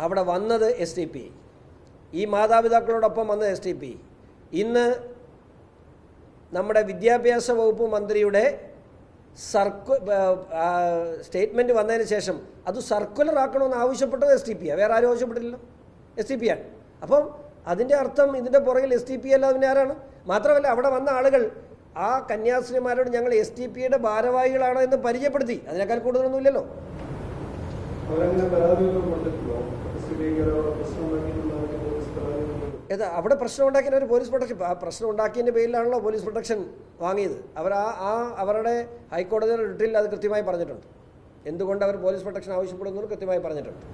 അവിടെ വന്നത് SDP, ഈ മാതാപിതാക്കളോടൊപ്പം വന്നത് SDP. ഇന്ന് നമ്മുടെ വിദ്യാഭ്യാസ വകുപ്പ് മന്ത്രിയുടെ സ്റ്റേറ്റ്മെൻറ്റ് വന്നതിന് ശേഷം അത് സർക്കുലർ ആക്കണമെന്ന് ആവശ്യപ്പെട്ടത് SDP ആണ്, വേറെ ആരും ആവശ്യപ്പെട്ടില്ലല്ലോ, SDP ആണ്. അപ്പം അതിൻ്റെ അർത്ഥം ഇതിൻ്റെ പുറകിൽ SDP അല്ലാതെ പിന്നെ ആരാണ്? മാത്രമല്ല അവിടെ വന്ന ആളുകൾ ആ കന്യാസ്ത്രീമാരോട് ഞങ്ങൾ SDP-യുടെ ഭാരവാഹികളാണ് എന്ന് പരിചയപ്പെടുത്തി, അതിനേക്കാൾ കൂടുതലൊന്നുമില്ലല്ലോ. അവിടെ പ്രശ്നം ഉണ്ടാക്കിയ ഒരു പോലീസ് പ്രൊട്ടക്ഷൻ, ആ പ്രശ്നം ഉണ്ടാക്കിയതിൻ്റെ പേരിലാണല്ലോ പോലീസ് പ്രൊട്ടക്ഷൻ വാങ്ങിയത്. അവർ അവരുടെ ഹൈക്കോടതിയുടെ റിട്ടിൽ അത് കൃത്യമായി പറഞ്ഞിട്ടുണ്ട്, എന്തുകൊണ്ട് അവർ പോലീസ് പ്രൊട്ടക്ഷൻ ആവശ്യപ്പെടുന്നത് കൃത്യമായി പറഞ്ഞിട്ടുണ്ട്.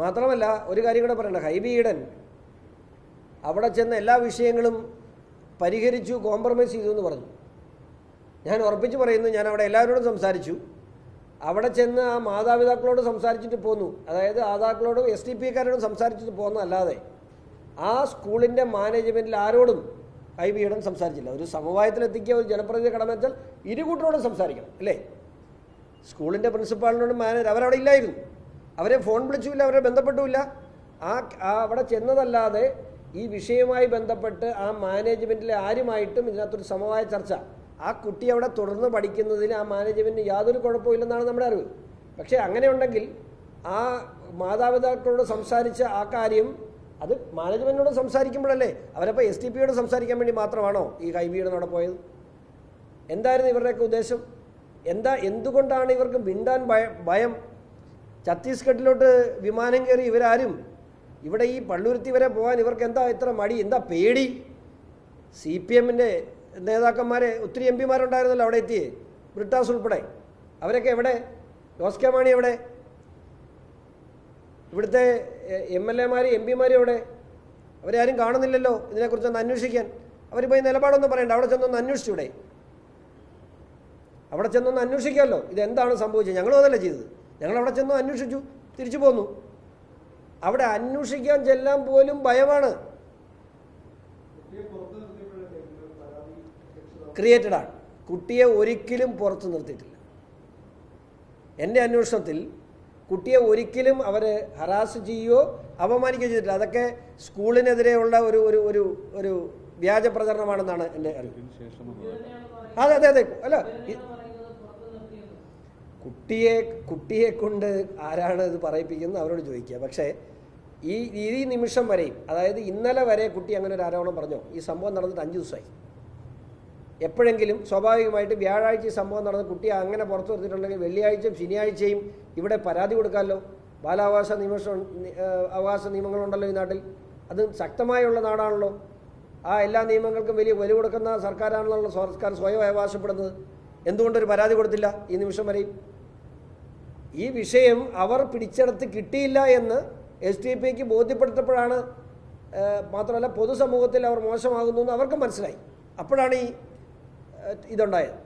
മാത്രമല്ല ഒരു കാര്യം കൂടെ പറയണ്ട, ഹൈബി ഈഡൻ അവിടെ ചെന്ന എല്ലാ വിഷയങ്ങളും പരിഹരിച്ചു, കോംപ്രമൈസ് ചെയ്തു എന്ന് പറഞ്ഞു. ഞാൻ ഉറപ്പിച്ച് പറയുന്നു, ഞാൻ അവിടെ എല്ലാവരോടും സംസാരിച്ചു. അവിടെ ചെന്ന് ആ മാതാപിതാക്കളോട് സംസാരിച്ചിട്ട് പോന്നു, അതായത് മാതാക്കളോടും SDP-ക്കാരോടും സംസാരിച്ചിട്ട് പോന്നല്ലാതെ ആ സ്കൂളിൻ്റെ മാനേജ്മെൻറ്റിൽ ആരോടും ഹൈബി ഈഡൻ സംസാരിച്ചില്ല. ഒരു സമവായത്തിലെത്തിക്കുക ഒരു ജനപ്രതിനിധി കടമ വെച്ചാൽ ഇരുകൂട്ടരോടും സംസാരിക്കണം അല്ലേ? സ്കൂളിൻ്റെ പ്രിൻസിപ്പാളിനോടും മാനേജർ അവരവിടെ ഇല്ലായിരുന്നു, അവരെ ഫോൺ വിളിച്ചില്ല, അവരെ ബന്ധപ്പെട്ടുമില്ല. അവിടെ ചെന്നതല്ലാതെ ഈ വിഷയവുമായി ബന്ധപ്പെട്ട് ആ മാനേജ്മെൻറ്റിലെ ആരുമായിട്ടും ഇതിനകത്തൊരു സമവായ ചർച്ച, ആ കുട്ടി അവിടെ തുടർന്ന് പഠിക്കുന്നതിന് ആ മാനേജ്മെൻറ്റിന് യാതൊരു കുഴപ്പമില്ലെന്നാണ് നമ്മുടെ അറിവ്. പക്ഷേ അങ്ങനെ ഉണ്ടെങ്കിൽ ആ മാതാപിതാക്കളോട് സംസാരിച്ച ആ കാര്യം അത് മാനേജ്മെൻറ്റിനോട് സംസാരിക്കുമ്പോഴല്ലേ, അവരപ്പോൾ SDP-യോട് സംസാരിക്കാൻ വേണ്ടി മാത്രമാണോ ഈ ഹൈബിയുടെ അവിടെ പോയത്? എന്തായിരുന്നു ഇവരുടെയൊക്കെ ഉദ്ദേശം? എന്തുകൊണ്ടാണ് ഇവർക്ക് മിണ്ടാൻ ഭയം? ഛത്തീസ്ഗഡിലോട്ട് വിമാനം കയറി ഇവരാരും ഇവിടെ ഈ പള്ളുരുത്തി വരെ പോകാൻ ഇവർക്ക് എന്താ ഇത്ര മടി, എന്താ പേടി? CPM-ൻ്റെ നേതാക്കന്മാരെ ഒത്തിരി MP-മാരുണ്ടായിരുന്നല്ലോ അവിടെ എത്തിയേ, ബ്രിട്ടാസ് ഉൾപ്പെടെ. അവരൊക്കെ എവിടെ? ജോസ് കെ മാണി എവിടെ? ഇവിടുത്തെ MLA-മാരും MP-മാരും എവിടെ? അവരെ ആരും കാണുന്നില്ലല്ലോ ഇതിനെക്കുറിച്ചൊന്ന് അന്വേഷിക്കാൻ. അവർ പോയി നിലപാടൊന്നും പറയണ്ട, അവിടെ ചെന്നൊന്ന് അന്വേഷിച്ചൂടെ? അവിടെ ചെന്നൊന്ന് അന്വേഷിക്കാമല്ലോ, ഇതെന്താണ് സംഭവിച്ചത്. ഞങ്ങളും അതല്ല ചെയ്തത്, ഞങ്ങളവിടെ ചെന്ന് അന്വേഷിച്ചു, തിരിച്ചു പോന്നു. അവിടെ അന്വേഷിക്കാൻ ചെല്ലാൻ പോലും ഭയമാണ്. ക്രിയേറ്റഡാണ്. കുട്ടിയെ ഒരിക്കലും പുറത്ത് നിർത്തിയിട്ടില്ല. എൻ്റെ അന്വേഷണത്തിൽ കുട്ടിയെ ഒരിക്കലും അവർ ഹറാസ് ചെയ്യുകയോ അപമാനിക്കുകയോ ചെയ്തിട്ടില്ല. അതൊക്കെ സ്കൂളിനെതിരെയുള്ള ഒരു ഒരു ഒരു ഒരു വ്യാജ പ്രചരണമാണെന്നാണ് എൻ്റെ അറിവ്. അതെ അതെ അതെ അല്ല, കുട്ടിയെ കൊണ്ട് ആരാണ് ഇത് പറയിപ്പിക്കുന്നത് അവരോട് ചോദിക്കുക. പക്ഷേ ഈ നിമിഷം വരെയും, അതായത് ഇന്നലെ വരെ കുട്ടി അങ്ങനെ ഒരു ആരോപണം പറഞ്ഞോ? ഈ സംഭവം നടന്നിട്ട് 5 ദിവസമായി. എപ്പോഴെങ്കിലും സ്വാഭാവികമായിട്ട് വ്യാഴാഴ്ച ഈ സംഭവം നടന്ന് കുട്ടി അങ്ങനെ പുറത്തു നിർത്തിയിട്ടുണ്ടെങ്കിൽ വെള്ളിയാഴ്ചയും ശനിയാഴ്ചയും ഇവിടെ പരാതി കൊടുക്കാമല്ലോ. ബാലാവകാശ നിയമങ്ങളുണ്ടല്ലോ ഈ നാട്ടിൽ, അത് ശക്തമായുള്ള നാടാണല്ലോ. ആ എല്ലാ നിയമങ്ങൾക്കും വലിയ വില കൊടുക്കുന്ന സർക്കാരാണല്ലോ സർക്കാർ സ്വയം അവകാശപ്പെടുന്നത്. എന്തുകൊണ്ടൊരു പരാതി കൊടുത്തില്ല ഈ നിമിഷം വരെയും? ഈ വിഷയം അവർ പിടിച്ചെടുത്ത് കിട്ടിയില്ല എന്ന് SDP-ക്ക് ബോധ്യപ്പെടുത്തപ്പോഴാണ്, മാത്രമല്ല പൊതുസമൂഹത്തിൽ അവർ മോശമാകുന്നു എന്ന് അവർക്കും മനസ്സിലായി. അപ്പോഴാണ് ഇതുണ്ടായത്.